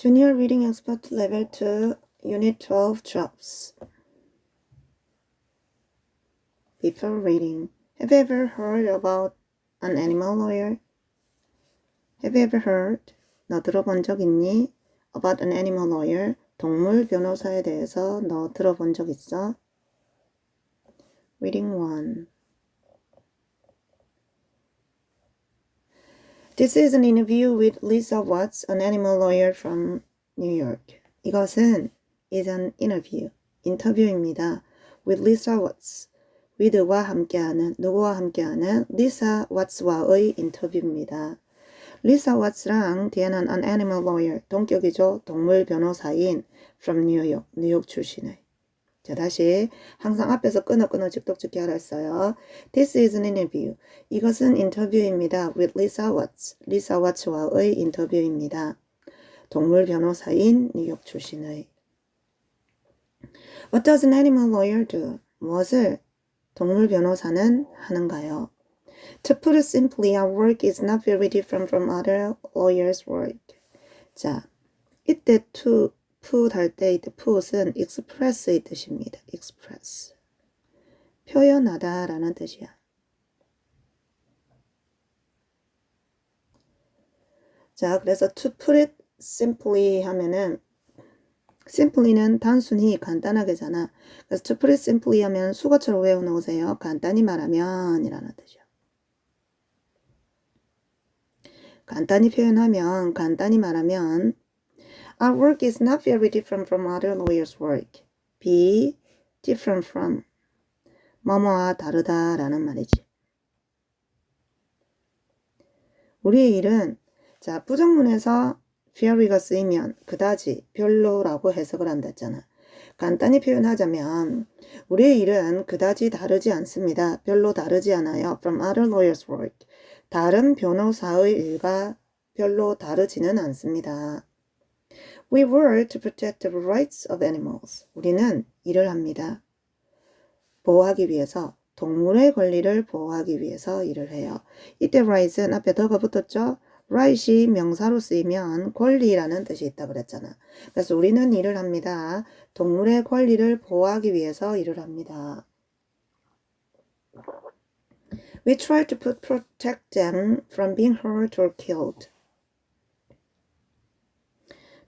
Junior Reading Expert Level 2, Unit 12 Jobs. Before reading, have you ever heard about an animal lawyer? Have you ever heard? 너 들어본 적 있니? About an animal lawyer. 동물 변호사에 대해서 너 들어본 적 있어? Reading 1. This is an interview with Lisa Watts, an animal lawyer from New York. 이것은 is an interview, 인터뷰입니다. With Lisa Watts, with와 함께하는, 누구와 함께하는 Lisa Watts와의 인터뷰입니다. Lisa Watts랑 대하는 an animal lawyer, 동격이죠. 동물 변호사인 from New York, 뉴욕 출신의. 자, 다시 항상 앞에서 끊어 직독 하라 했어요. This is an interview. 이것은 인터뷰입니다. With Lisa Watts. Lisa Watts와의 인터뷰입니다. 동물 변호사인 뉴욕 출신의. What does an animal lawyer do? 무엇을 동물 변호사는 하는가요? To put it simply, our work is not very different from other lawyers' work. 자, 이때 to put 할 때 이때 put은 express의 뜻입니다. express. 표현하다 라는 뜻이야. 자, 그래서 to put it simply 하면은 simply는 단순히 간단하게잖아. 그래서 to put it simply 하면 수거처럼 외워놓으세요. 간단히 말하면 이라는 뜻이야. 간단히 표현하면, 간단히 말하면 Our work is not very different from other lawyers' work. Be different from 뭐뭐와 다르다 라는 말이지. 우리의 일은 자 부정문에서 very가 쓰이면 그다지 별로라고 해석을 한다 했잖아. 간단히 표현하자면 우리의 일은 그다지 다르지 않습니다. 별로 다르지 않아요. From other lawyers' work. 다른 변호사의 일과 별로 다르지는 않습니다. We work to protect the rights of animals. 우리는 일을 합니다. 보호하기 위해서, 동물의 권리를 보호하기 위해서 일을 해요. 이때 rights는 앞에 더가 붙었죠? right이 명사로 쓰이면 권리라는 뜻이 있다 그랬잖아. 그래서 우리는 일을 합니다. 동물의 권리를 보호하기 위해서 일을 합니다. We try to protect them from being hurt or killed.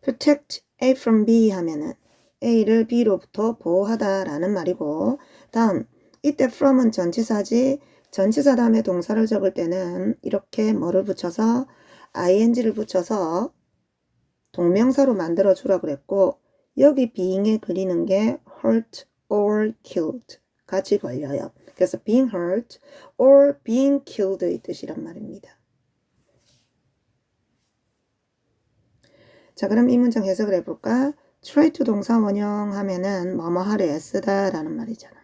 Protect A from B 하면은 A를 B로부터 보호하다 라는 말이고 다음 이때 from은 전치사지 전치사 다음에 동사를 적을 때는 이렇게 뭐를 붙여서 ing를 붙여서 동명사로 만들어 주라 그랬고 여기 being에 그리는 게 hurt or killed 같이 걸려요. 그래서 being hurt or being killed의 뜻이란 말입니다. 자, 그럼 이 문장 해석을 해볼까? try to 동사 원형 하면은 뭐뭐 하려 애쓰다 라는 말이잖아.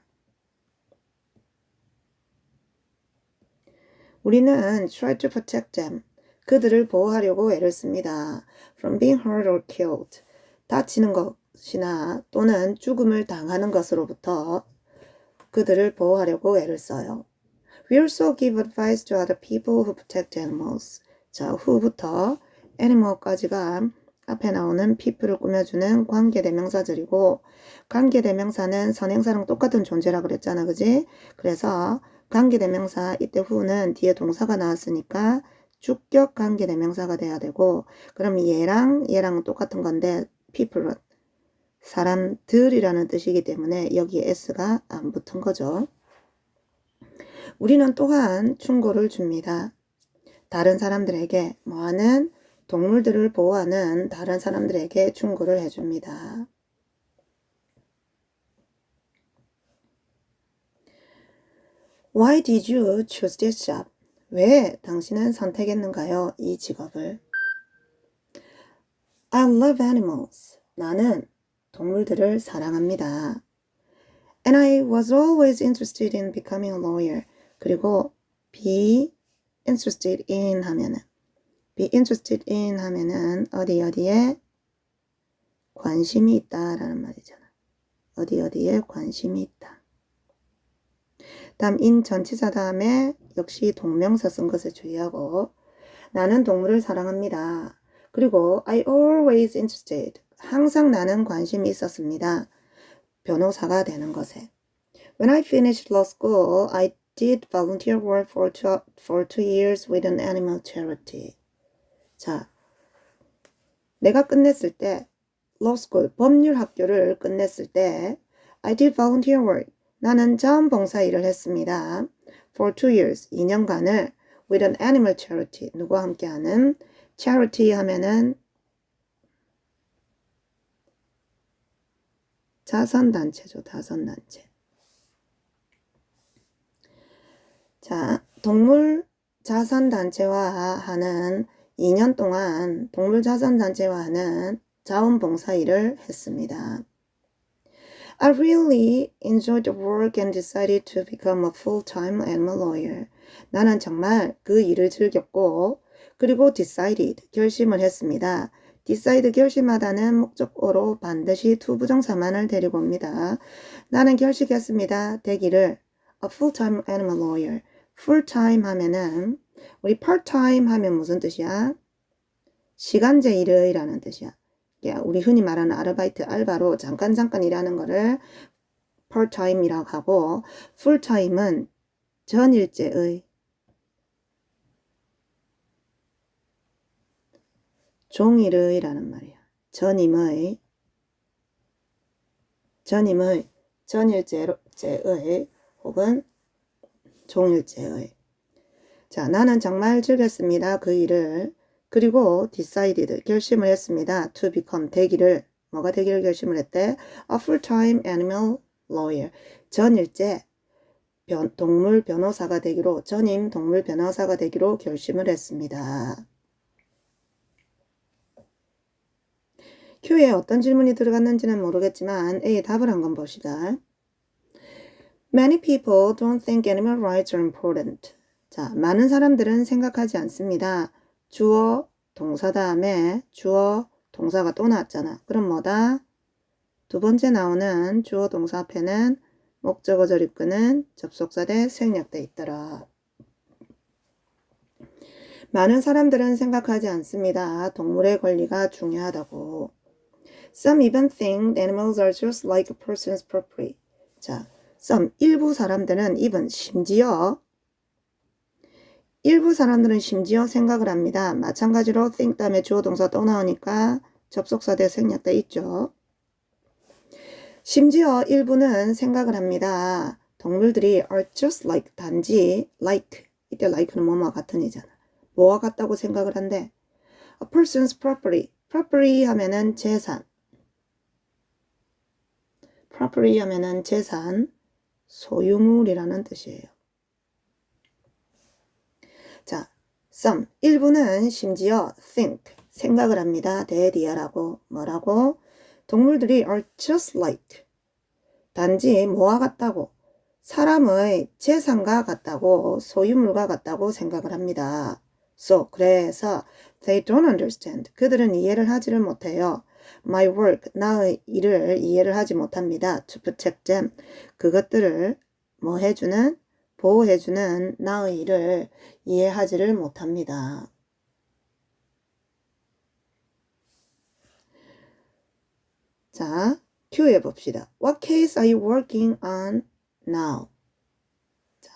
우리는 try to protect them. 그들을 보호하려고 애를 씁니다. From being hurt or killed. 다치는 것이나 또는 죽음을 당하는 것으로부터 그들을 보호하려고 애를 써요. We also give advice to other people who protect animals. 자, who부터 animal까지가 앞에 나오는 people을 꾸며주는 관계대명사들이고 관계대명사는 선행사랑 똑같은 존재라 그랬잖아. 그지? 그래서 관계대명사 이때 who는 뒤에 동사가 나왔으니까 주격 관계대명사가 돼야 되고 그럼 얘랑 똑같은 건데 people은 사람들이라는 뜻이기 때문에 여기에 s가 안 붙은 거죠. 우리는 또한 충고를 줍니다. 다른 사람들에게 뭐하는 동물들을 보호하는 다른 사람들에게 충고를 해줍니다. Why did you choose this job? 왜 당신은 선택했는가요? 이 직업을. I love animals. 나는 동물들을 사랑합니다. And I was always interested in becoming a lawyer. 그리고 be interested in 하면은 be interested in 하면은 어디에 관심이 있다라는 말이잖아. 어디에 관심이 있다. 다음 in 전치사 다음에 역시 동명사 쓴 것을 주의하고 나는 동물을 사랑합니다. 그리고 I always interested. 항상 나는 관심이 있었습니다. 변호사가 되는 것에. When I finished law school, I did volunteer work for 2 years with an animal charity. 자, 내가 끝냈을 때 law school, 법률 학교를 끝냈을 때 I did volunteer work. 나는 자원봉사 일을 했습니다. For 2 years, 2년간을 with an animal charity. 누구와 함께하는 charity 하면은 자선단체죠. 자선단체. 자, 동물 자선단체와 하는 2년 동안 동물 자선단체와 하는 자원봉사 일을 했습니다. I really enjoyed the work and decided to become a full-time animal lawyer. 나는 정말 그 일을 즐겼고 그리고 decided, 결심을 했습니다. decide 결심하다는 목적어로 반드시 to 부정사만을 데리고 옵니다. 나는 결심했습니다. 되기를 a full-time animal lawyer. full-time 하면은 우리 part-time 하면 무슨 뜻이야? 시간제 일이라는 뜻이야. 우리 흔히 말하는 아르바이트, 알바로 잠깐 일하는 거를 part-time이라고 하고 full-time은 전일제의 종일의라는 말이야. 전임의 전일제의 혹은 종일제의. 자, 나는 정말 즐겼습니다. 그 일을. 그리고 decided, 결심을 했습니다. to become, 되기를, 뭐가 되기를 결심을 했대? a full-time animal lawyer. 전일제 동물 변호사가 되기로, 전임 동물 변호사가 되기로 결심을 했습니다. Q에 어떤 질문이 들어갔는지는 모르겠지만 A의 답을 한번 봅시다. Many people don't think animal rights are important. 자, 많은 사람들은 생각하지 않습니다. 주어, 동사 다음에 주어, 동사가 또 나왔잖아. 그럼 뭐다? 두 번째 나오는 주어, 동사 앞에는 목적어 절입구는 접속사 대 생략돼 있더라. 많은 사람들은 생각하지 않습니다. 동물의 권리가 중요하다고. Some even think animals are just like a person's property. 자, some, 일부 사람들은 even, 일부 사람들은 심지어 생각을 합니다. 마찬가지로 think 다음에 주어 동사 또 나오니까 접속사 대 생략돼 있죠. 심지어 일부는 생각을 합니다. 동물들이 are just like, 단지 like, 이때 like는 뭐뭐와 같은 이잖아. 뭐와 같다고 생각을 한대? A person's property. property 하면은 재산. property 하면은 재산, 소유물이라는 뜻이에요. 자, some, 일부는 심지어 think, 생각을 합니다. 대디어라고, 뭐라고? 동물들이 are just like, 단지 뭐와 같다고, 사람의 재산과 같다고, 소유물과 같다고 생각을 합니다. So, 그래서 they don't understand, 그들은 이해를 하지를 못해요. My work, 나의 일을 이해를 하지 못합니다. To protect them, 그것들을 뭐 해주는? 보호해주는 나의 일을 이해하지를 못합니다. 자, Q해 봅시다. What case are you working on now? 자,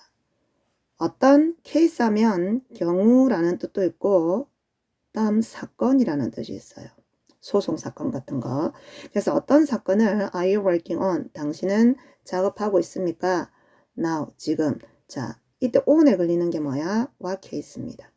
어떤 케이스 하면 경우라는 뜻도 있고 다음 사건이라는 뜻이 있어요. 소송사건 같은 거. 그래서 어떤 사건을 are you working on? 당신은 작업하고 있습니까? now, 지금. 자, 이때 on에 걸리는 게 뭐야? what case입니다.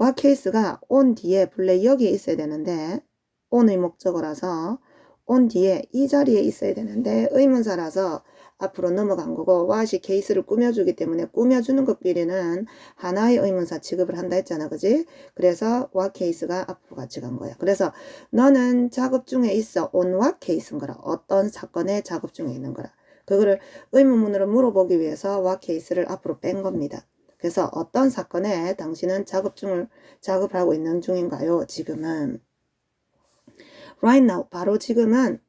what case가 on 뒤에 본래 여기에 있어야 되는데 on의 목적어라서 on 뒤에 이 자리에 있어야 되는데 의문사라서 앞으로 넘어간 거고 what이 케이스를 꾸며주기 때문에 꾸며주는 것끼리는 하나의 의문사 취급을 한다 했잖아. 그지? 그래서 what case가 앞으로 같이 간 거야. 그래서 너는 작업 중에 있어. on what case인 거라. 어떤 사건에 작업 중에 있는 거라. 그거를 의문문으로 물어보기 위해서 what case를 앞으로 뺀 겁니다. 그래서 어떤 사건에 당신은 작업을 하고 있는 중인가요? 지금은. Right now, 바로 지금은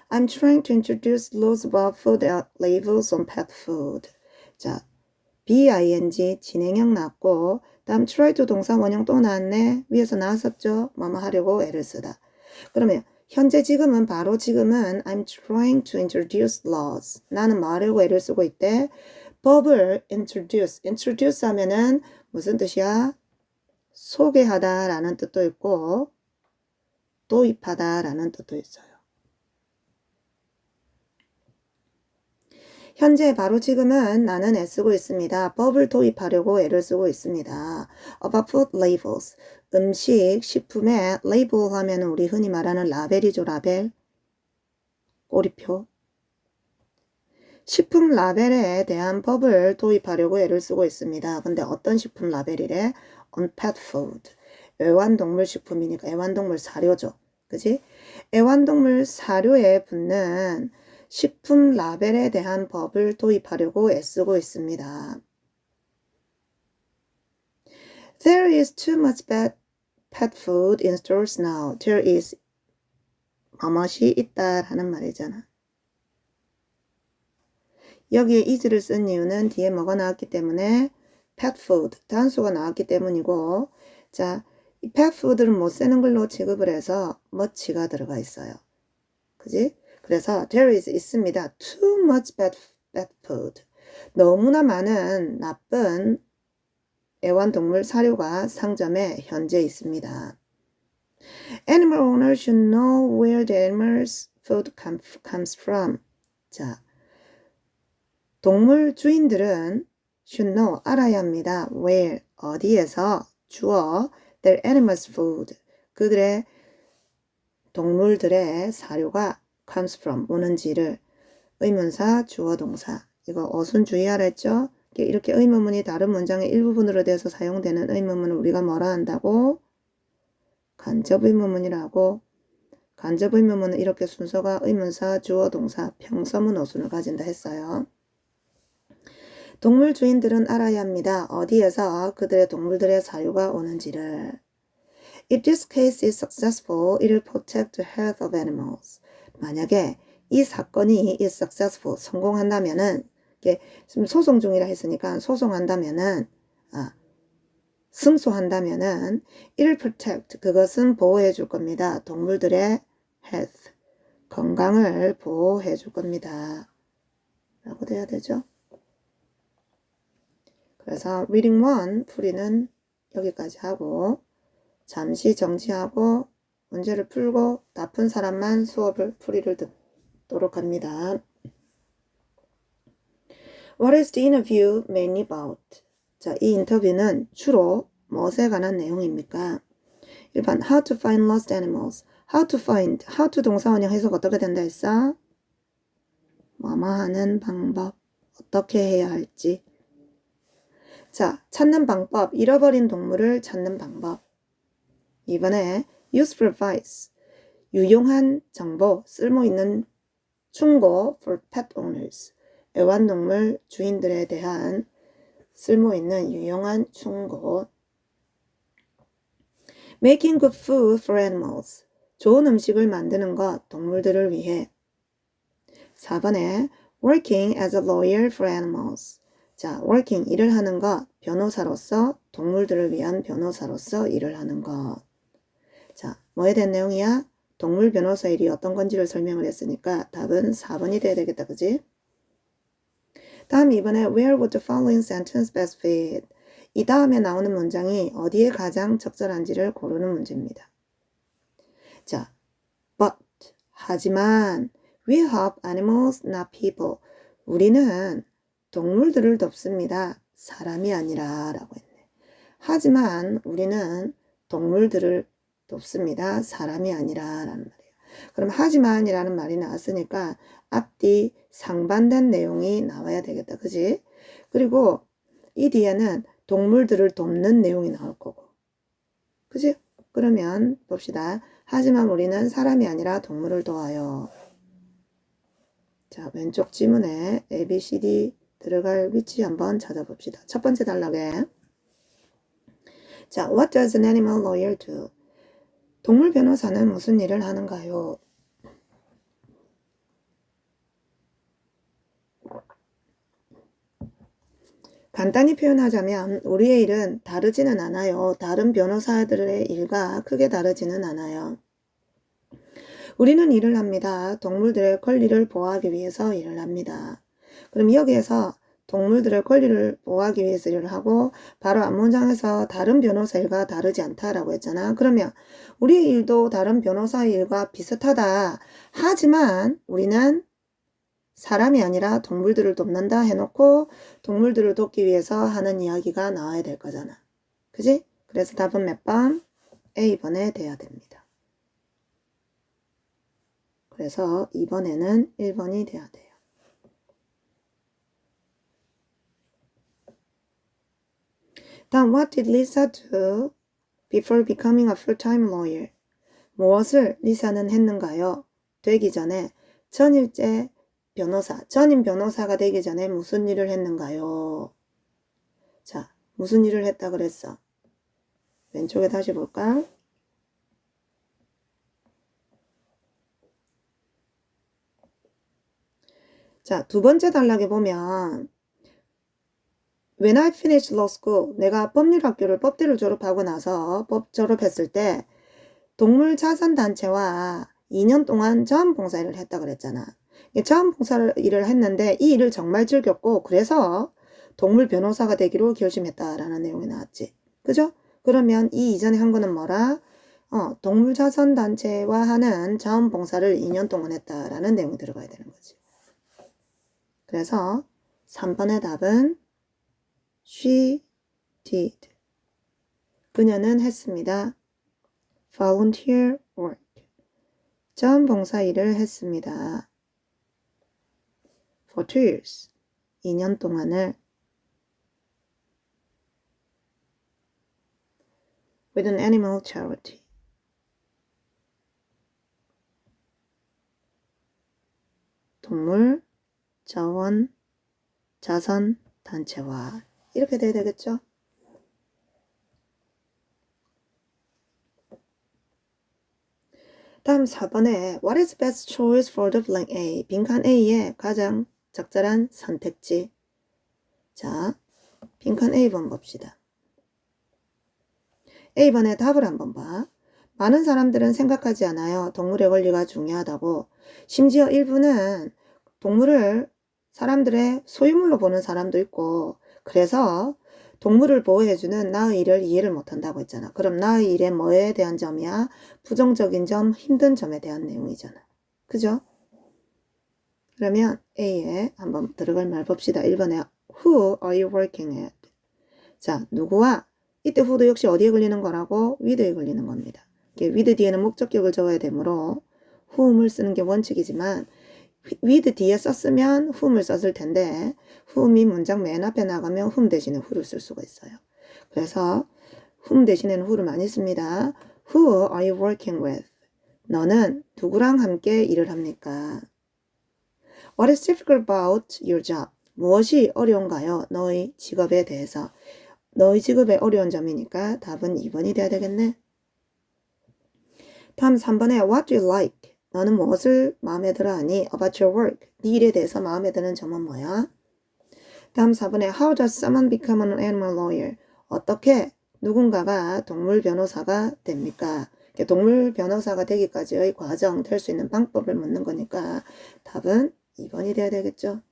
I'm trying to introduce laws about food labels on pet food. 자, BING 진행형 나왔고 다음 try to 동사 원형 또 나왔네. 위에서 나왔었죠. 뭐뭐 하려고 애를 쓰다. 그러면 현재 지금은 바로 지금은 I'm trying to introduce laws. 나는 뭐 하려고 애를 쓰고 있대. 법을 introduce 하면은 무슨 뜻이야? 소개하다 라는 뜻도 있고 도입하다 라는 뜻도 있어요. 현재 바로 지금은 나는 애쓰고 있습니다. 법을 도입하려고 애를 쓰고 있습니다. About food labels. 음식, 식품에 label 하면 우리 흔히 말하는 라벨이죠. 라벨. 꼬리표. 식품 라벨에 대한 법을 도입하려고 애를 쓰고 있습니다. 근데 어떤 식품 라벨이래? On pet food. 애완동물 식품이니까 애완동물 사료죠. 그지? 애완동물 사료에 붙는 식품 라벨에 대한 법을 도입하려고 애쓰고 있습니다. There is too much bad pet food in stores now. There is 뭐뭇이 있다라는 말이잖아. 여기에 is를 쓴 이유는 뒤에 뭐가 나왔기 때문에 pet food, 단수가 나왔기 때문이고 자, 이 pet food를 못 쓰는 걸로 취급을 해서 much가 들어가 있어요. 그지? 그래서 there is 있습니다. Too much bad food. 너무나 많은 나쁜 애완동물 사료가 상점에 현재 있습니다. Animal owners should know where the animal's food comes from. 자, 동물 주인들은 should know, 알아야 합니다. where, 어디에서, 주어, their animal's food, 그들의 동물들의 사료가 comes from, 오는지를 의문사, 주어, 동사. 이거 어순 주의하라 했죠? 이렇게 의문문이 다른 문장의 일부분으로 돼서 사용되는 의문문을 우리가 뭐라 한다고? 간접 의문문이라고. 간접 의문문은 이렇게 순서가 의문사, 주어, 동사, 평서문 어순을 가진다 했어요. 동물 주인들은 알아야 합니다. 어디에서 그들의 동물들의 사료가 오는지를. If this case is successful, it will protect the health of animals. 만약에 이 사건이 is successful, 성공한다면은, 이게 지금 소송 중이라 했으니까 소송한다면은, 승소한다면은, it will protect, 그것은 보호해 줄 겁니다. 동물들의 health, 건강을 보호해 줄 겁니다. 라고 돼야 되죠. 그래서 reading 1 풀이는 여기까지 하고 잠시 정지하고 문제를 풀고 나쁜 사람만 수업을 풀이를 듣도록 합니다. What is the interview mainly about? 자, 이 인터뷰는 주로 무엇에 관한 내용입니까? 1번 How to find lost animals. How to find. How to 동사원형 해석 어떻게 된다 했어? 뭐뭐 하는 방법. 어떻게 해야 할지. 자, 찾는 방법, 잃어버린 동물을 찾는 방법. 이번에 useful advice, 유용한 정보, 쓸모있는 충고 for pet owners, 애완동물 주인들에 대한 쓸모있는 유용한 충고. Making good food for animals, 좋은 음식을 만드는 것, 동물들을 위해. 4번에 working as a lawyer for animals, 자, working, 일을 하는 것, 변호사로서, 동물들을 위한 변호사로서 일을 하는 것. 자, 뭐에 대한 내용이야? 동물 변호사 일이 어떤 건지를 설명을 했으니까 답은 4번이 돼야 되겠다, 그지? 다음 이번에 where would the following sentence best fit? 이 다음에 나오는 문장이 어디에 가장 적절한지를 고르는 문제입니다. 자, but, 하지만 we help animals, not people. 우리는 동물들을 돕습니다. 사람이 아니라 라고 했네. 하지만 우리는 동물들을 돕습니다. 사람이 아니라 라는 말이에요. 그럼 하지만이라는 말이 나왔으니까 앞뒤 상반된 내용이 나와야 되겠다. 그지? 그리고 이 뒤에는 동물들을 돕는 내용이 나올 거고. 그지? 그러면 봅시다. 하지만 우리는 사람이 아니라 동물을 도와요. 자, 왼쪽 지문에 A, B, C, D 들어갈 위치 한번 찾아봅시다. 첫 번째 단락에 자, what does an animal lawyer do? 동물 변호사는 무슨 일을 하는가요? 간단히 표현하자면 우리의 일은 다르지는 않아요. 다른 변호사들의 일과 크게 다르지는 않아요. 우리는 일을 합니다. 동물들의 권리를 보호하기 위해서 일을 합니다. 그럼 여기에서 동물들의 권리를 보호하기 위해서 일을 하고 바로 앞문장에서 다른 변호사 일과 다르지 않다라고 했잖아. 그러면 우리의 일도 다른 변호사의 일과 비슷하다. 하지만 우리는 사람이 아니라 동물들을 돕는다 해놓고 동물들을 돕기 위해서 하는 이야기가 나와야 될 거잖아. 그지? 그래서 답은 몇 번? A번에 돼야 됩니다. 그래서 2번에는 1번이 돼야 돼요. 다음, what did Lisa do before becoming a full-time lawyer? 무엇을 리사는 했는가요? 되기 전에 전일제 변호사, 전임 변호사가 되기 전에 무슨 일을 했는가요? 자, 무슨 일을 했다 그랬어? 왼쪽에 다시 볼까? 자, 두 번째 단락에 보면 When I finished law school, 내가 법률학교를 법대를 졸업하고 나서 법 졸업했을 때 동물자선단체와 2년 동안 자원봉사일을 했다 그랬잖아. 자원봉사 일을 했는데 이 일을 정말 즐겼고 그래서 동물 변호사가 되기로 결심했다라는 내용이 나왔지. 그죠? 그러면 이 이전에 한 거는 뭐라? 동물자선단체와 하는 자원봉사를 2년 동안 했다라는 내용이 들어가야 되는 거지. 그래서 3번의 답은 She did. 그녀는 했습니다. Volunteer work. 자원봉사 일을 했습니다. For 2 years. 2년 동안을 with an animal charity. 동물 자선 단체와 이렇게 돼야 되겠죠? 다음 4번에 What is best choice for the blank A? 빈칸 A의 가장 적절한 선택지. 자, 빈칸 A번 봅시다. A번의 답을 한번 봐. 많은 사람들은 생각하지 않아요. 동물의 권리가 중요하다고. 심지어 일부는 동물을 사람들의 소유물로 보는 사람도 있고 그래서 동물을 보호해주는 나의 일을 이해를 못한다고 했잖아. 그럼 나의 일에 뭐에 대한 점이야? 부정적인 점, 힘든 점에 대한 내용이잖아. 그죠? 그러면 A에 한번 들어갈 말 봅시다. 1번에 Who are you working at? 자, 누구와? 이때 who도 역시 어디에 걸리는 거라고? with에 걸리는 겁니다. with 뒤에는 목적격을 적어야 되므로 whom을 쓰는 게 원칙이지만 with 뒤에 썼으면 whom을 썼을 텐데 whom이 문장 맨 앞에 나가면 whom 대신에 who를 쓸 수가 있어요. 그래서 whom 대신에는 who를 많이 씁니다. Who are you working with? 너는 누구랑 함께 일을 합니까? What is difficult about your job? 무엇이 어려운가요? 너의 직업에 대해서. 너의 직업에 어려운 점이니까 답은 2번이 돼야 되겠네. 다음 3번에 What do you like? 너는 무엇을 마음에 들어 하니? About your work. 네 일에 대해서 마음에 드는 점은 뭐야? 다음 4번에 How does someone become an animal lawyer? 어떻게 누군가가 동물 변호사가 됩니까? 동물 변호사가 되기까지의 과정, 될 수 있는 방법을 묻는 거니까 답은 2번이 돼야 되겠죠.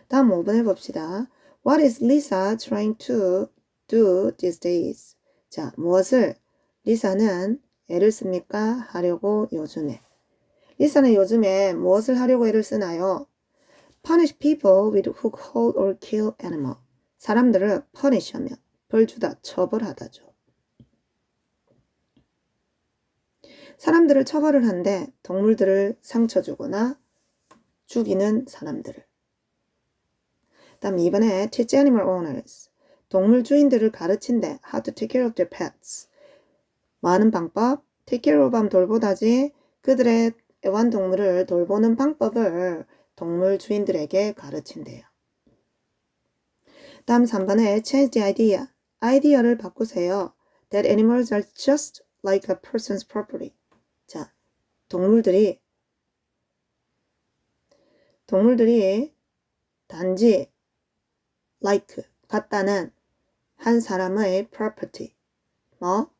다음 5번 해봅시다. What is Lisa trying to do these days? 자, 무엇을 리사는 애를 씁니까? 하려고 요즘에. 리사는 요즘에 무엇을 하려고 애를 쓰나요? Punish people with who hold or kill animal. 사람들을 punish하면 벌 주다, 처벌하다죠. 사람들을 처벌을 한데 동물들을 상처 주거나 죽이는 사람들을. 다음 2번에 teach animal owners. 동물 주인들을 가르친대. How to take care of their pets. 많은 방법, take care of 하면 돌보다지 그들의 애완동물을 돌보는 방법을 동물 주인들에게 가르친대요. 다음 3번에 change the idea. 아이디어를 바꾸세요. That animals are just like a person's property. 자, 동물들이 단지 like, 같다는 한 사람의 property, 뭐?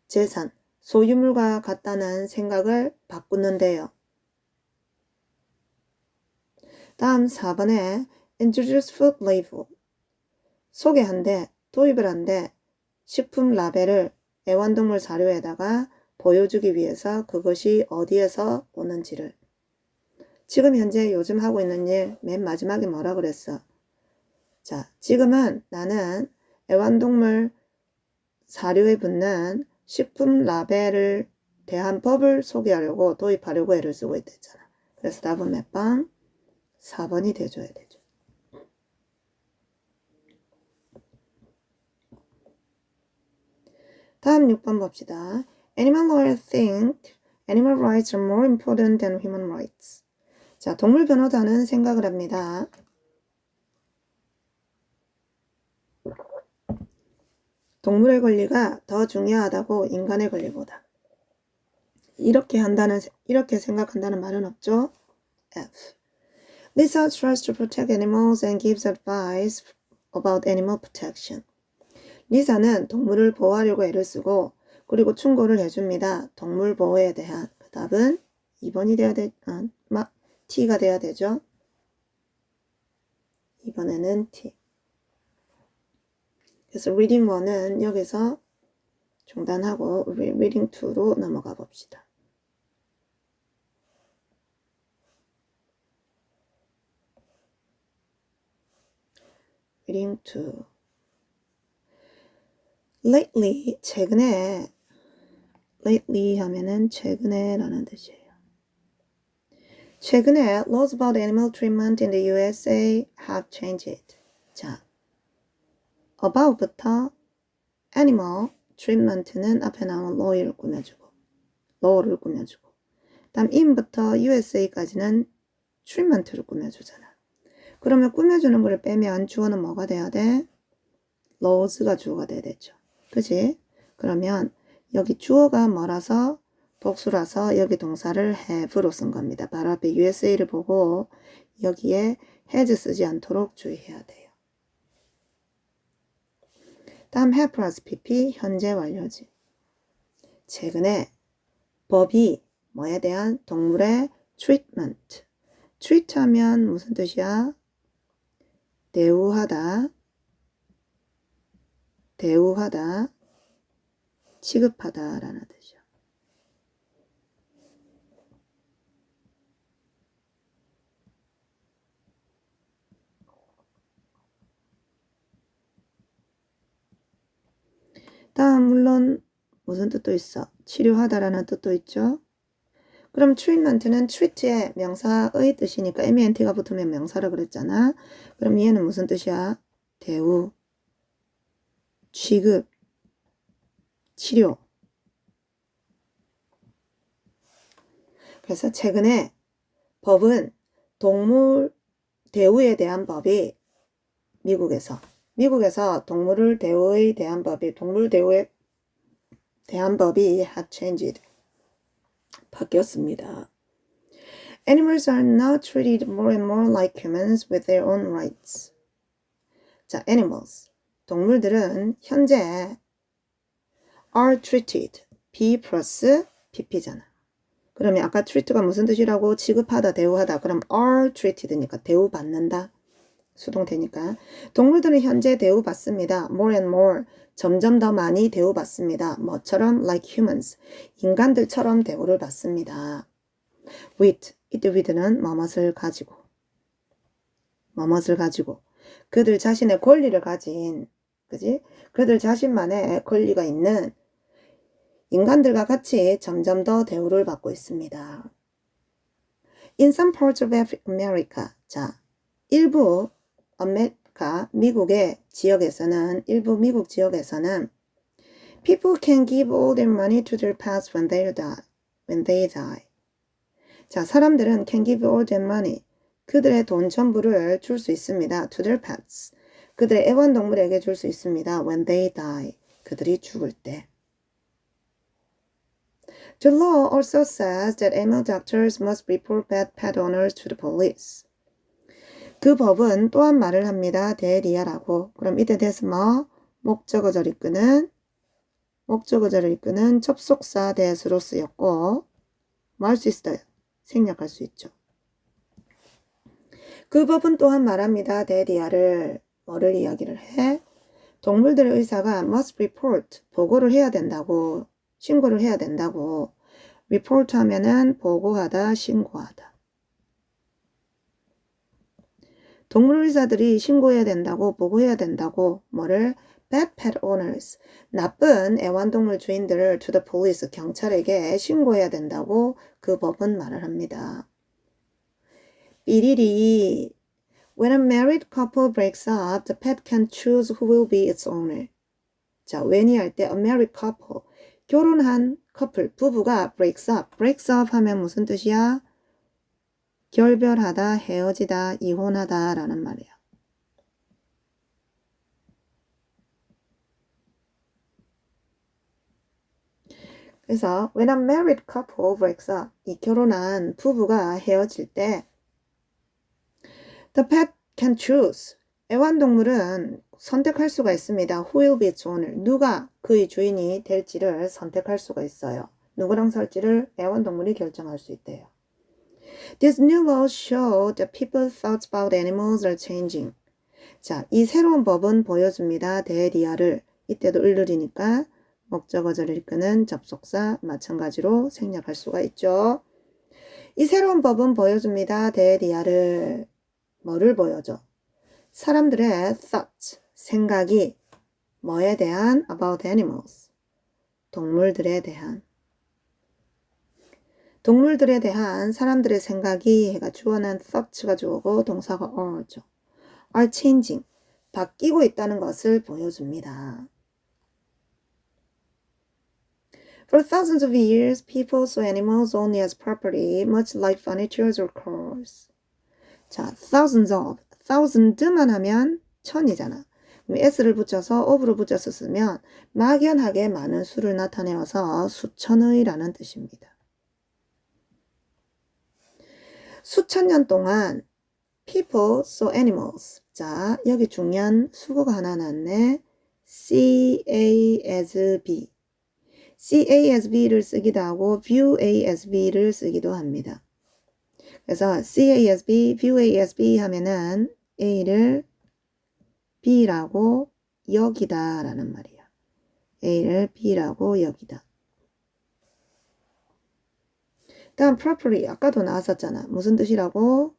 재산, 소유물과 같다는 생각을 바꾸는데요. 다음 4번에 introduce food label, 소개한대, 도입을 한대, 식품 라벨을 애완동물 사료에다가 보여주기 위해서 그것이 어디에서 오는지를. 지금 현재 요즘 하고 있는 일 맨 마지막에 뭐라 그랬어? 자, 지금은 나는 애완동물 사료에 붙는 식품 라벨을 대한 법을 소개하려고 도입하려고 애를 쓰고 있댔잖아. 그래서 답은 몇 번? 4번이 돼줘야 되죠. 다음 6번 봅시다. Animal lawyers think animal rights are more important than human rights. 자, 동물 변호사는 생각을 합니다. 동물의 권리가 더 중요하다고 인간의 권리보다. 이렇게 생각한다는 말은 없죠. F. Lisa tries to protect animals and gives advice about animal protection. 리사는 동물을 보호하려고 애를 쓰고 그리고 충고를 해줍니다. 동물 보호에 대한. 그 답은 2번이 돼야 T가 돼야 되죠. 이번에는 T. 그래서 reading 1은 여기서 중단하고 reading 2로 넘어가 봅시다. reading 2. lately, 최근에, lately 하면은 최근에 라는 뜻이에요. 최근에 laws about animal treatment in the USA have changed. 자, about부터 animal treatment는 앞에 나온 law를 꾸며주고 다음 in부터 USA까지는 treatment를 꾸며주잖아. 그러면 꾸며주는 걸 빼면 주어는 뭐가 돼야 돼? laws가 주어가 돼야 되죠. 그치? 그러면 여기 주어가 뭐라서 복수라서 여기 동사를 have로 쓴 겁니다. 바로 앞에 USA를 보고 여기에 has 쓰지 않도록 주의해야 돼요. 다음 have plus pp 현재 완료지. 최근에 법이 뭐에 대한 동물의 treatment. treat 하면 무슨 뜻이야? 대우하다, 취급하다 라는 뜻이야. 다음 물론 무슨 뜻도 있어? 치료하다라는 뜻도 있죠. 그럼 treatment는 treat의 명사의 뜻이니까 ment가 붙으면 명사라 그랬잖아. 그럼 얘는 무슨 뜻이야? 대우, 취급, 치료. 그래서 최근에 법은 동물 대우에 대한 법이 미국에서 동물 대우에 대한 법이 have changed. 바뀌었습니다. Animals are now treated more and more like humans with their own rights. 자, animals. 동물들은 현재 are treated. be 플러스 pp잖아. 그러면 아까 treat가 무슨 뜻이라고? 취급하다, 대우하다. 그럼 are treated니까 대우받는다. 수동태니까. 동물들은 현재 대우받습니다. more and more. 점점 더 많이 대우받습니다. 뭐처럼? like humans. 인간들처럼 대우를 받습니다. with. 이때 with는 뭐뭇을 가지고. 그들 자신의 권리를 가진, 그지? 그들 자신만의 권리가 있는 인간들과 같이 점점 더 대우를 받고 있습니다. In some parts of America. 자, 일부 미국의 지역에서는, 일부 미국 지역에서는 people can give all their money to their pets when they die. 자, 사람들은 can give all their money. 그들의 돈 전부를 줄 수 있습니다. to their pets. 그들의 애완동물에게 줄 수 있습니다. when they die. 그들이 죽을 때. The law also says that animal doctors must report bad pet owners to the police. 그 법은 또한 말을 합니다. 대리아라고. 그럼 이때 돼서 뭐? 목적어절을 이끄는 접속사 대수로 쓰였고 뭐 할 수 있어요? 생략할 수 있죠. 그 법은 또한 말합니다. 대리아를 뭐를 이야기를 해? 동물들의 의사가 must report 보고를 해야 된다고 신고를 해야 된다고 report 하면은 보고하다 신고하다 동물 의사들이 신고해야 된다고 보고해야 된다고 뭐를 bad pet owners 나쁜 애완동물 주인들을 to the police 경찰에게 신고해야 된다고 그 법은 말을 합니다. 삐리리 When a married couple breaks up, the pet can choose who will be its owner. 자, when이 할 때 a married couple 결혼한 커플 부부가 breaks up 하면 무슨 뜻이야? 결별하다, 헤어지다, 이혼하다 라는 말이야. 그래서 when a married couple breaks up 이 결혼한 부부가 헤어질 때 the pet can choose 애완동물은 선택할 수가 있습니다. Who will be its owner 누가 그의 주인이 될지를 선택할 수가 있어요. 누구랑 살지를 애완동물이 결정할 수 있대요. These new laws show that people's thoughts about animals are changing. 자, 이 새로운 법은 보여줍니다. 대리아를 이때도 을들이니까 목적어절을 이끄는 접속사 마찬가지로 생략할 수가 있죠. 이 새로운 법은 보여줍니다. 대리아를 뭐를 보여줘? 사람들의 thoughts, 생각이 뭐에 대한 about animals, 동물들에 대한 사람들의 생각이 해가 주어는 thoughts가 주어고 동사가 are죠. are changing, 바뀌고 있다는 것을 보여줍니다. For thousands of years, people saw animals only as property, much like furniture or cars. 자, thousand만 하면 천이잖아. 그럼 s를 붙여서 of를 붙여서 쓰면 막연하게 많은 수를 나타내어서 수천의라는 뜻입니다. 수천 년 동안 people saw animals. 자, 여기 중요한 수거가 하나 났네. CASB. CASB를 쓰기도 하고 ViewASB를 쓰기도 합니다. 그래서 CASB, ViewASB 하면은 A를 B라고 여기다 라는 말이야. A를 B라고 여기다. 다음 property 아까도 나왔었잖아. 무슨 뜻이라고?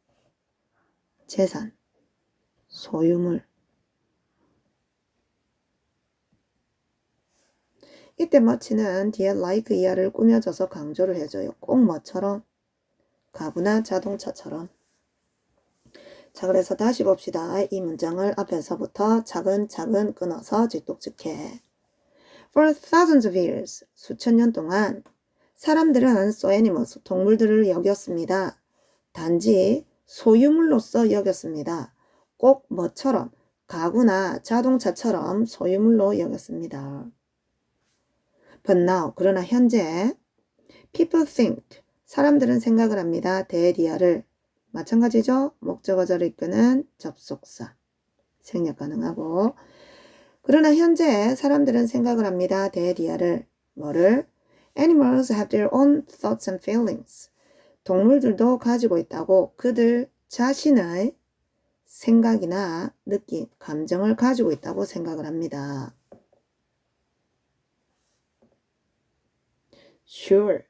재산, 소유물. 이때 much는 뒤에 like 이하를 꾸며줘서 강조를 해줘요. 꼭 뭐처럼? 가구나 자동차처럼. 자, 그래서 다시 봅시다. 이 문장을 앞에서부터 차근차근 끊어서 직독직해. For thousands of years, 수천 년 동안 사람들은 saw animals, 동물들을 여겼습니다. 단지 소유물로서 여겼습니다. 꼭 뭐처럼? 가구나 자동차처럼 소유물로 여겼습니다. But now, 그러나 현재 people think, 사람들은 생각을 합니다. 대리아를 마찬가지죠. 목적어절을 이끄는 접속사 생략 가능하고 그러나 현재 사람들은 생각을 합니다. 대리아를 뭐를? Animals have their own thoughts and feelings. 동물들도 가지고 있다고 그들 자신의 생각이나 느낌, 감정을 가지고 있다고 생각을 합니다. Sure.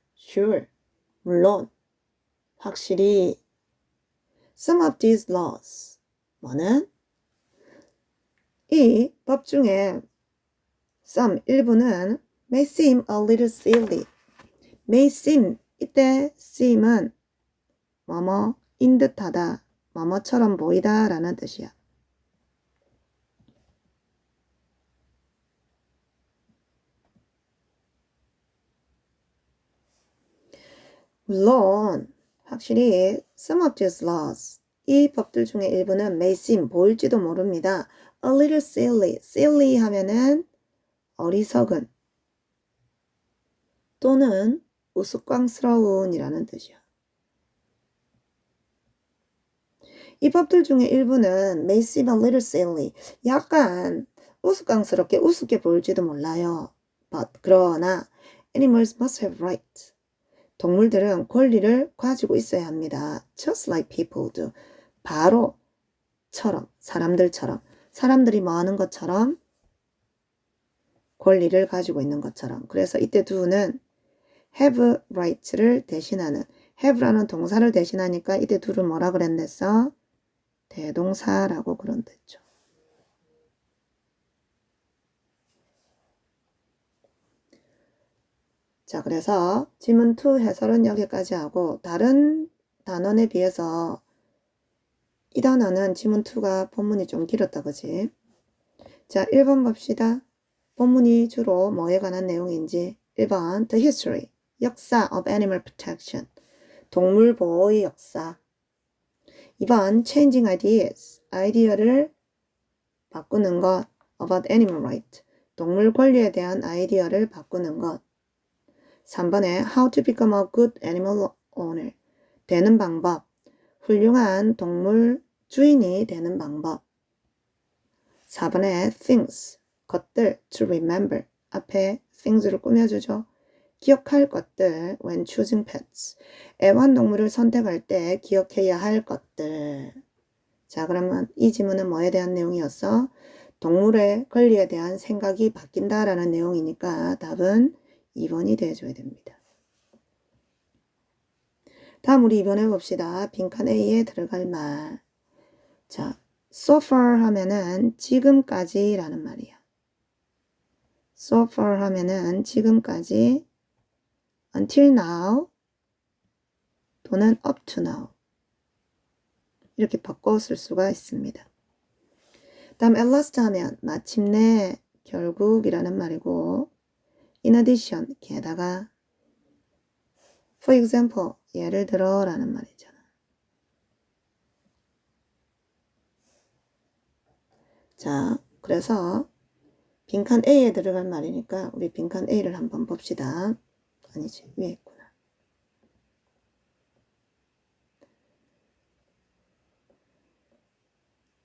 물론, 확실히 Some of these laws 뭐는? 이 법 중에 some 일부는 may seem a little silly. may seem 이때 seem은 뭐뭐인 듯하다, 뭐뭐처럼 보이다 라는 뜻이야. 물론 확실히 some of these laws 이 법들 중에 일부는 may seem 보일지도 모릅니다. a little silly. silly 하면은 어리석은 또는 우스꽝스러운 이라는 뜻이야. 이 법들 중에 일부는 may seem a little silly. 약간 우스꽝스럽게 우습게 보일지도 몰라요. But 그러나 animals must have rights. 동물들은 권리를 가지고 있어야 합니다. Just like people do. 바로처럼 사람들처럼 사람들이 뭐 하는 것처럼 권리를 가지고 있는 것처럼. 그래서 이때 do는 have rights를 대신하는 have라는 동사를 대신하니까 이때 do를 뭐라 그랬냈어? 대동사라고 그런댔죠. 자, 그래서 지문 2 해설은 여기까지 하고 다른 단원에 비해서 이 단어는 지문 2가 본문이 좀 길었다, 그지? 자, 1번 봅시다. 본문이 주로 뭐에 관한 내용인지. 1번 The history, 역사 of animal protection, 동물 보호의 역사. 2번 changing ideas, 아이디어를 바꾸는 것. about animal right, 동물 권리에 대한 아이디어를 바꾸는 것. 3번에 how to become a good animal owner, 되는 방법, 훌륭한 동물 주인이 되는 방법. 4번에 things, 것들, to remember, 앞에 things를 꾸며주죠. 기억할 것들, when choosing pets, 애완동물을 선택할 때 기억해야 할 것들. 자, 그러면 이 지문은 뭐에 대한 내용이었어? 동물의 권리에 대한 생각이 바뀐다라는 내용이니까 답은 2번이 돼줘야 됩니다. 다음 우리 이번 해봅시다. 빈칸 A에 들어갈 말. 자, so far 하면은 지금까지 라는 말이야. so far 하면은 지금까지, until now 또는 up to now 이렇게 바꿔 쓸 수가 있습니다. 다음 at last 하면 마침내, 결국이라는 말이고, in addition, 게다가, for example, 예를 들어 라는 말이잖아. 자, 그래서 빈칸 A에 들어갈 말이니까 우리 빈칸 A를 한번 봅시다. 아니지, 위에 있구나.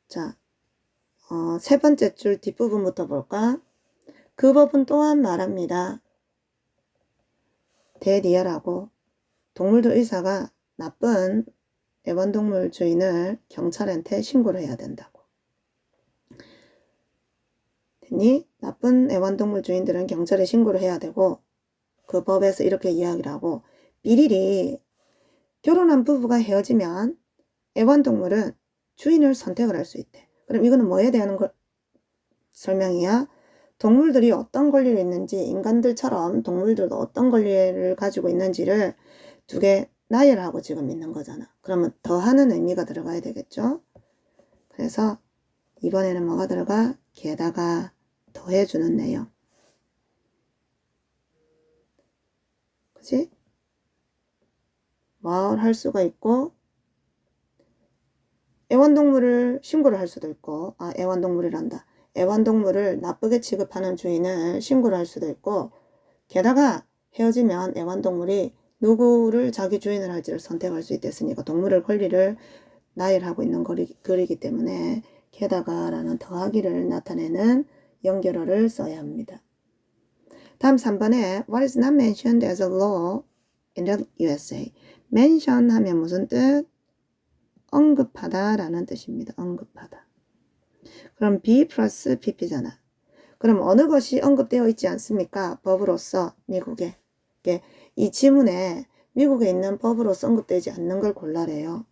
자, 세 번째 줄 뒷부분부터 볼까? 그 법은 또한 말합니다. 대리얼하고 동물도 의사가 나쁜 애완동물 주인을 경찰한테 신고를 해야 된다고. 됐니? 나쁜 애완동물 주인들은 경찰에 신고를 해야 되고, 그 법에서 이렇게 이야기를 하고, 비리리 결혼한 부부가 헤어지면 애완동물은 주인을 선택을 할 수 있대. 그럼 이거는 뭐에 대한 설명이야? 동물들이 어떤 권리를 있는지, 인간들처럼 동물들도 어떤 권리를 가지고 있는지를 두 개 나열하고 지금 있는 거잖아. 그러면 더하는 의미가 들어가야 되겠죠? 그래서 이번에는 뭐가 들어가? 게다가 더해주는 내용. 그치? 뭘 할 수가 있고, 애완동물을 신고를 할 수도 있고, 애완동물이란다. 애완동물을 나쁘게 취급하는 주인을 신고를 할 수도 있고, 게다가 헤어지면 애완동물이 누구를 자기 주인을 할지를 선택할 수 있댔으니까 동물의 권리를 나열하고 있는 글이기 때문에 게다가라는 더하기를 나타내는 연결어를 써야 합니다. 다음 3번에 What is not mentioned as a law in the USA? mention 하면 무슨 뜻? 언급하다 라는 뜻입니다. 언급하다. 그럼 be 플러스 pp잖아. 그럼 어느 것이 언급되어 있지 않습니까? 법으로서 미국에. 이 지문에 미국에 있는 법으로서 언급되지 않는 걸 골라래요.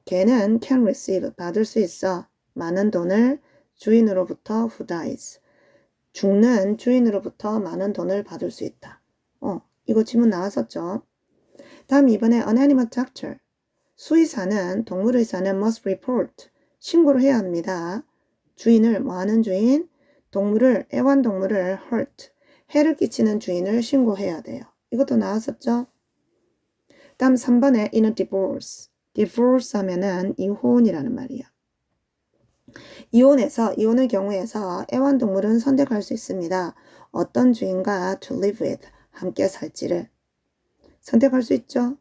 걔는 can receive, 받을 수 있어. 많은 돈을 주인으로부터 who dies. 죽는 주인으로부터 많은 돈을 받을 수 있다. 이거 지문 나왔었죠? 다음 이번에 an animal doctor. 수의사는, 동물의사는 must report. 신고를 해야 합니다. 주인을, 뭐하는 주인? 애완동물을 hurt. 해를 끼치는 주인을 신고해야 돼요. 이것도 나왔었죠? 다음 3번에 in a divorce. divorce 하면은 이혼이라는 말이야. 이혼의 경우에서 애완동물은 선택할 수 있습니다. 어떤 주인과 to live with, 함께 살지를 선택할 수 있죠.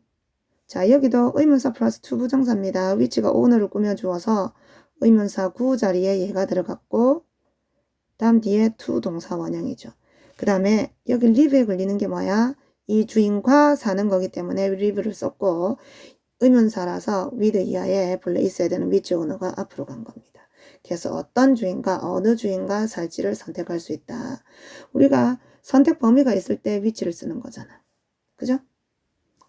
자, 여기도 의문사 플러스 to 부정사입니다. which가 owner를 꾸며주어서 의문사 구 자리에 얘가 들어갔고 다음 뒤에 to 동사 원형이죠. 그 다음에 여기 live에 걸리는 게 뭐야? 이 주인과 사는 거기 때문에 live를 썼고 의문사라서 with 이하에 본래 있어야 되는 which owner가 앞으로 간 겁니다. 그래서 어떤 주인과 어느 주인과 살지를 선택할 수 있다. 우리가 선택 범위가 있을 때 which를 쓰는 거잖아. 그죠?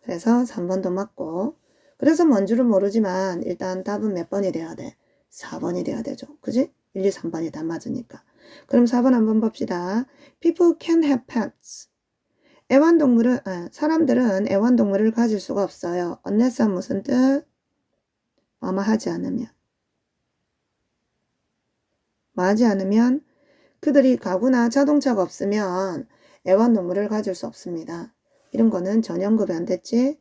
그래서 3번도 맞고 그래서 뭔지를 모르지만 일단 답은 몇 번이 돼야 돼? 4번이 돼야 되죠. 그지? 1, 2, 3번이 다 맞으니까. 그럼 4번 한번 봅시다. People can have pets. 사람들은 애완동물을 가질 수가 없어요. unless 무슨 뜻? 뭐뭐 하지 않으면. 뭐 하지 않으면 그들이 가구나 자동차가 없으면 애완동물을 가질 수 없습니다. 이런 거는 전형급이 안 됐지?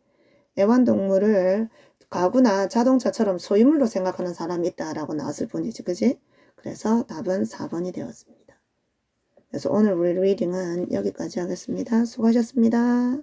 애완동물을 가구나 자동차처럼 소유물로 생각하는 사람이 있다라고 나왔을 뿐이지. 그지? 그래서 답은 4번이 되었습니다. 그래서 오늘 우리 리딩은 여기까지 하겠습니다. 수고하셨습니다.